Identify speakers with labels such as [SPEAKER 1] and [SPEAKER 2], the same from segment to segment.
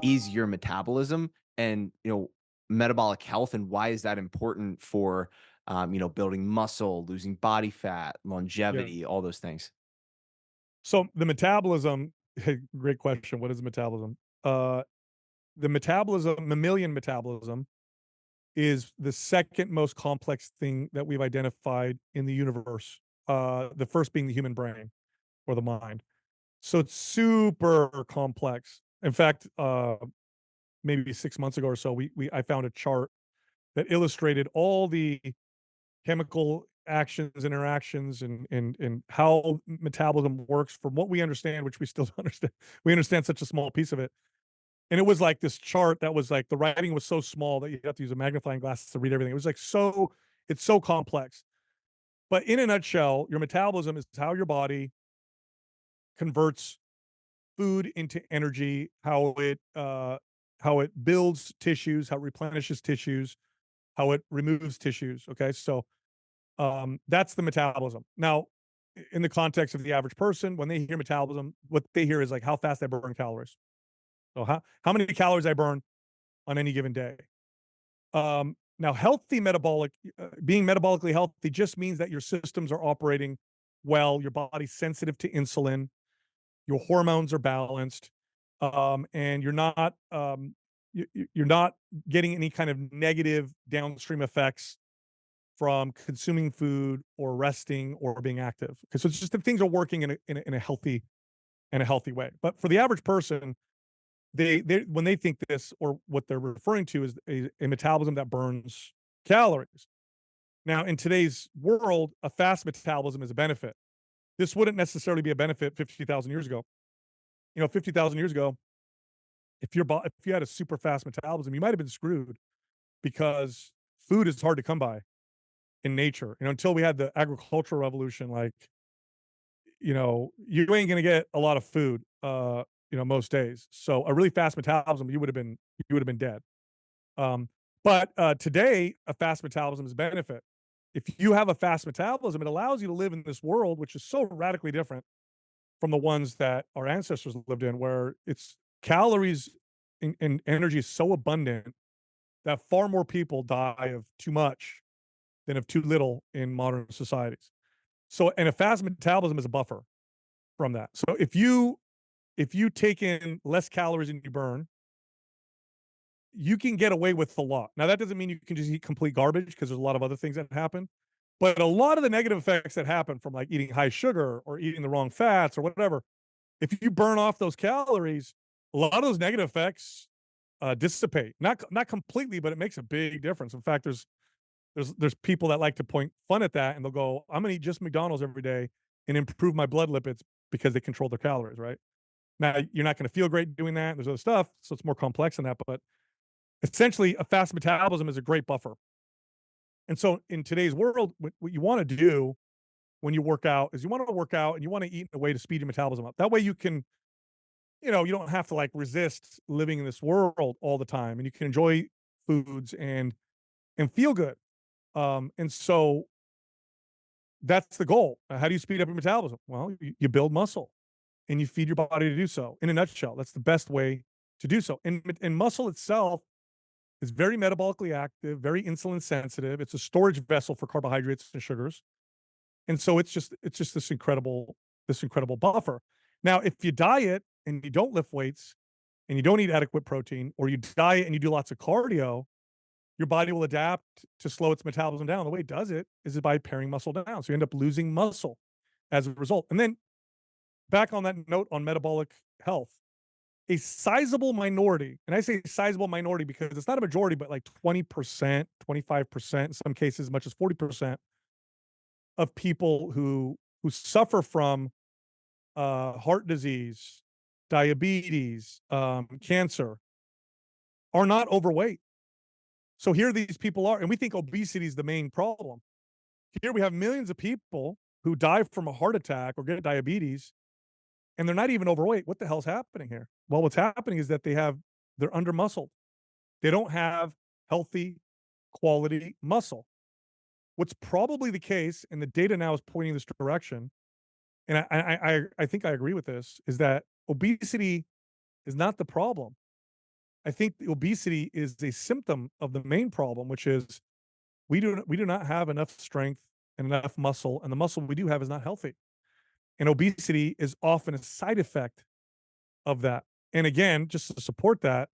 [SPEAKER 1] is your metabolism and, metabolic health, and why is that important for, building muscle, losing body fat,
[SPEAKER 2] Yeah.
[SPEAKER 1] longevity, all those things?
[SPEAKER 2] So the metabolism, great question. What is metabolism? Uh, the metabolism, mammalian metabolism, is the second most complex thing that we've identified in the universe. The first being the human brain or the mind. So it's super complex. In fact, maybe 6 months ago or so, we I found a chart that illustrated all the chemical actions, interactions, and how metabolism works from what we understand, which we still don't understand. We understand such a small piece of it. And it was like this chart that was like the writing was so small that you have to use a magnifying glass to read everything. It was like it's so complex. But in a nutshell, your metabolism is how your body converts food into energy, how it builds tissues, how it replenishes tissues, how it removes tissues. Okay, so that's the metabolism. Now, in the context of the average person, when they hear metabolism, what they hear is like how fast I burn calories. So how many calories I burn on any given day. Now, healthy metabolic, being metabolically healthy just means that your systems are operating well, your body's sensitive to insulin, your hormones are balanced, and you're not getting any kind of negative downstream effects from consuming food or resting or being active. Because it's just that things are working in a healthy way. But for the average person, they when they think this or what they're referring to is a metabolism that burns calories. Now, in today's world, a fast metabolism is a benefit. This wouldn't necessarily be a benefit 50,000 years ago. 50,000 years ago, if you had a super fast metabolism, you might have been screwed because food is hard to come by in nature. Until we had the agricultural revolution, like, you ain't gonna get a lot of food, most days. So a really fast metabolism, you would have been dead. But today, a fast metabolism is a benefit. If you have a fast metabolism, it allows you to live in this world, which is so radically different from the ones that our ancestors lived in, where it's calories and energy is so abundant that far more people die of too much than of too little in modern societies. So, and a fast metabolism is a buffer from that. So if you take in less calories than you burn, you can get away with a lot. Now, that doesn't mean you can just eat complete garbage because there's a lot of other things that happen. But a lot of the negative effects that happen from like eating high sugar or eating the wrong fats or whatever, if you burn off those calories, a lot of those negative effects dissipate. Not completely, but it makes a big difference. In fact, there's people that like to point fun at that, and they'll go, "I'm gonna eat just McDonald's every day and improve my blood lipids because they control their calories." Right now, you're not going to feel great doing that. There's other stuff, so it's more complex than that. But essentially, a fast metabolism is a great buffer. And so, in today's world, what you want to do when you work out is you want to work out and you want to eat in a way to speed your metabolism up. That way, you don't have to like resist living in this world all the time, and you can enjoy foods and feel good. And so that's the goal. How do you speed up your metabolism? Well, you build muscle and you feed your body to do so. In a nutshell, that's the best way to do so. And muscle itself is very metabolically active, very insulin sensitive. It's a storage vessel for carbohydrates and sugars. And so it's just this incredible buffer. Now, if you diet and you don't lift weights and you don't eat adequate protein, or you diet and you do lots of cardio, your body will adapt to slow its metabolism down. The way it does it is by paring muscle down. So you end up losing muscle as a result. And then back on that note on metabolic health, a sizable minority, and I say sizable minority because it's not a majority, but like 20%, 25%, in some cases, as much as 40% of people who suffer from heart disease, diabetes, cancer are not overweight. So here these people are, and we think obesity is the main problem. Here we have millions of people who die from a heart attack or get diabetes, and they're not even overweight. What the hell's happening here? Well, what's happening is that they're under muscled. They don't have healthy quality muscle. What's probably the case, and the data now is pointing this direction, and I think I agree with this, is that obesity is not the problem. I think the obesity is a symptom of the main problem, which is we do not have enough strength and enough muscle, and the muscle we do have is not healthy. And obesity is often a side effect of that. And again, just to support that,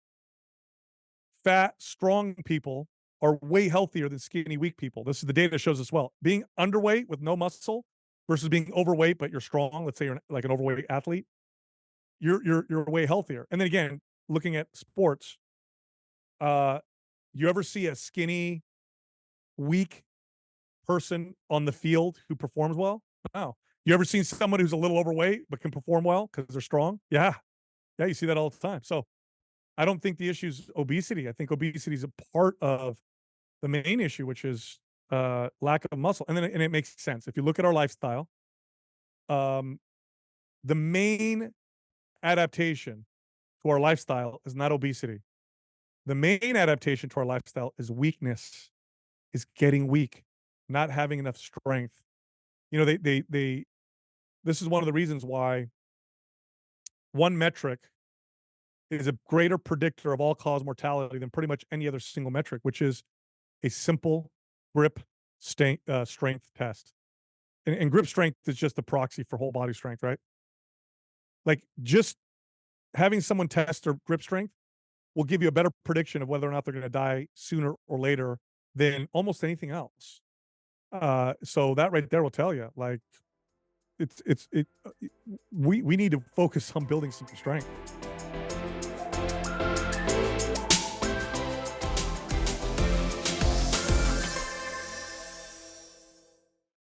[SPEAKER 2] fat, strong people are way healthier than skinny, weak people. This is the data that shows as well. Being underweight with no muscle versus being overweight but you're strong. Let's say you're like an overweight athlete, you're way healthier. And then again, looking at sports, uh, you ever see a skinny, weak person on the field who performs well? No. You ever seen someone who's a little overweight but can perform well because they're strong? Yeah. Yeah, you see that all the time. So I don't think the issue is obesity. I think obesity is a part of the main issue, which is lack of muscle. And it makes sense. If you look at our lifestyle, um, the main adaptation to our lifestyle is not obesity. The main adaptation to our lifestyle is weakness, is getting weak, not having enough strength. You know, they this is one of the reasons why one metric is a greater predictor of all-cause mortality than pretty much any other single metric, which is a simple grip strength test. And grip strength is just the proxy for whole body strength, right? Like, just having someone test their grip strength will give you a better prediction of whether or not they're gonna die sooner or later than almost anything else. So that right there will tell you, like, it's it we need to focus on building some strength.